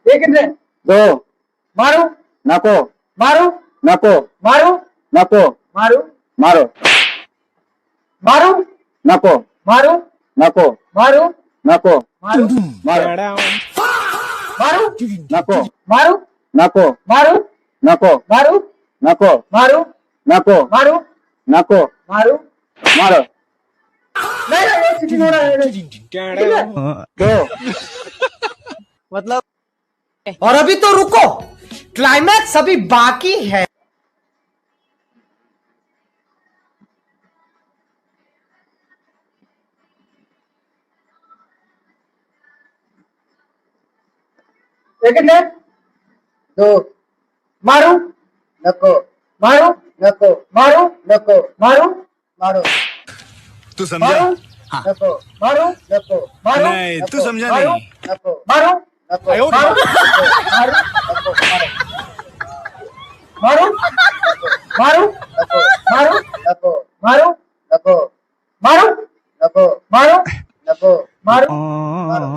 एक कितने दो मारू नको मारू नको मारू नको मारू मारो मारू नको मारू नको मारू नको मारू मारो मारू नको मारू नको मारू नको मारू नको मारू नको मारू नको मारू मारो नहीं नहीं नहीं, चीटिंग हो रहा है नहीं। दो मतलब और अभी तो रुको क्लाइमैक्स अभी बाकी है एक कितने दो मारू नको मारू नको मारू नको मारू मारू तू समझा मारू नको मारू नको मारू नहीं, तू नको, समझा मारू, नहीं। नको मारू नको आयो रे मारू मारू नको मारू मारू नको मारू नको मारू नको मारू नको मारू नको मारू मारू